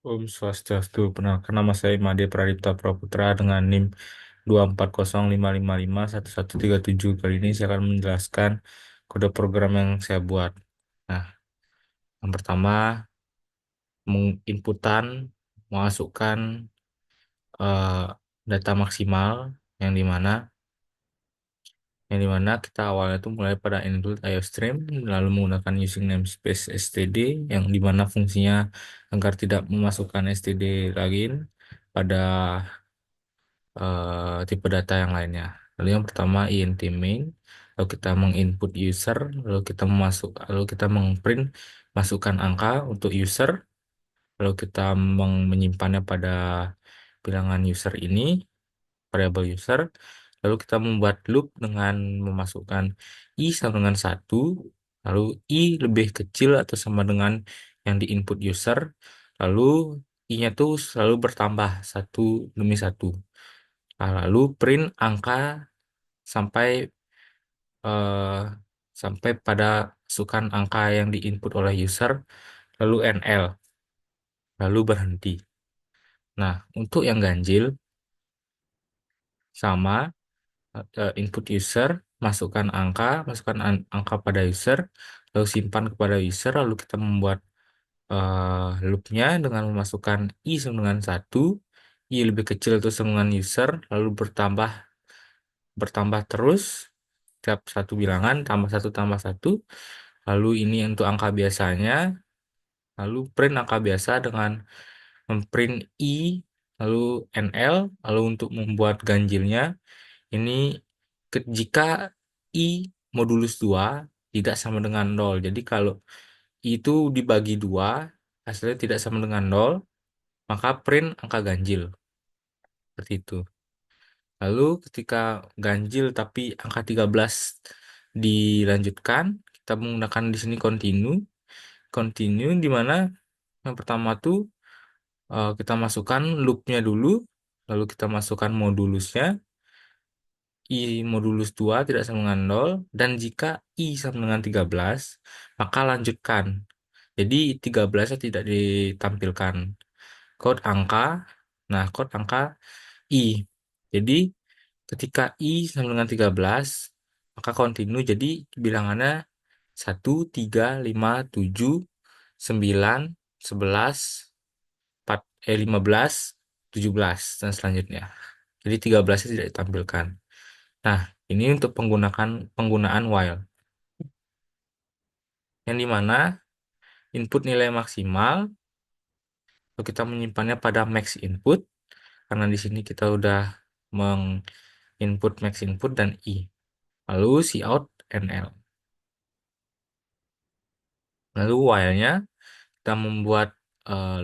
Om Swastiastu, perkenalkan nama saya Made Pradipta Praputra dengan NIM 24055551137. Kali ini saya akan menjelaskan kode program yang saya buat. Nah, yang pertama, menginputan, memasukkan eh, data maksimal yang dimana kita awalnya itu mulai pada include IOStream, lalu menggunakan using namespace std yang dimana fungsinya agar tidak memasukkan std login pada tipe data yang lainnya. Lalu yang pertama int main, lalu kita menginput user, lalu kita mengprint masukkan angka untuk user, lalu kita menyimpannya pada bilangan user ini, variable user, lalu kita membuat loop dengan memasukkan i sama dengan satu, lalu i lebih kecil atau sama dengan yang di input user, lalu i-nya tuh selalu bertambah satu demi satu. Nah, lalu print angka sampai eh, pada masukan angka yang diinput oleh user, lalu NL, lalu berhenti. Nah, untuk yang ganjil sama input user, masukkan angka pada user, lalu simpan kepada user, lalu kita membuat loopnya dengan memasukkan i sama dengan satu, i lebih kecil itu sama dengan user, lalu bertambah terus setiap satu bilangan tambah satu, lalu ini untuk angka biasanya, lalu print angka biasa dengan memprint i lalu nl, lalu untuk membuat ganjilnya ini jika i modulus 2 tidak sama dengan nol, jadi kalau i itu dibagi 2 hasilnya tidak sama dengan nol, maka print angka ganjil seperti itu. Lalu ketika ganjil tapi angka 13 dilanjutkan, kita menggunakan di sini continue. Continue di mana yang pertama tuh kita masukkan loopnya dulu, lalu kita masukkan modulusnya, i modulus 2 tidak sama dengan nol, dan jika i sama dengan 13, maka lanjutkan. Jadi 13-nya tidak ditampilkan. Kode angka, nah kode angka i. Jadi ketika i sama dengan 13, maka continue, jadi bilangannya 1, 3, 5, 7, 9, 11, 15, 17, dan selanjutnya. Jadi 13-nya tidak ditampilkan. Nah, ini untuk penggunaan while. Yang dimana input nilai maksimal, lalu kita menyimpannya pada max input, karena di sini kita udah menginput max input dan i. Lalu cout nl. Lalu while-nya kita membuat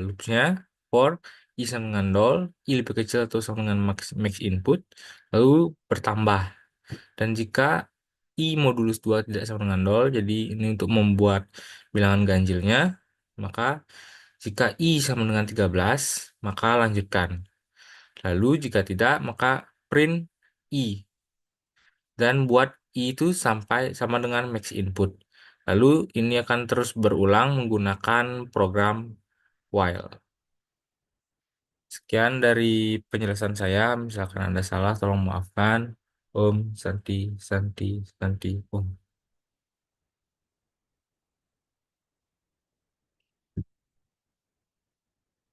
loop-nya for i sama dengan nol, i lebih kecil atau sama dengan max input, lalu bertambah. Dan jika i modulus 2 tidak sama dengan nol, jadi ini untuk membuat bilangan ganjilnya, maka jika i sama dengan 13, maka lanjutkan. Lalu jika tidak, maka print i. Dan buat i itu sampai sama dengan max input. Lalu ini akan terus berulang menggunakan program while. Sekian dari penjelasan saya. Misalkan Anda salah, tolong maafkan. Om Santi Santi Santi Om.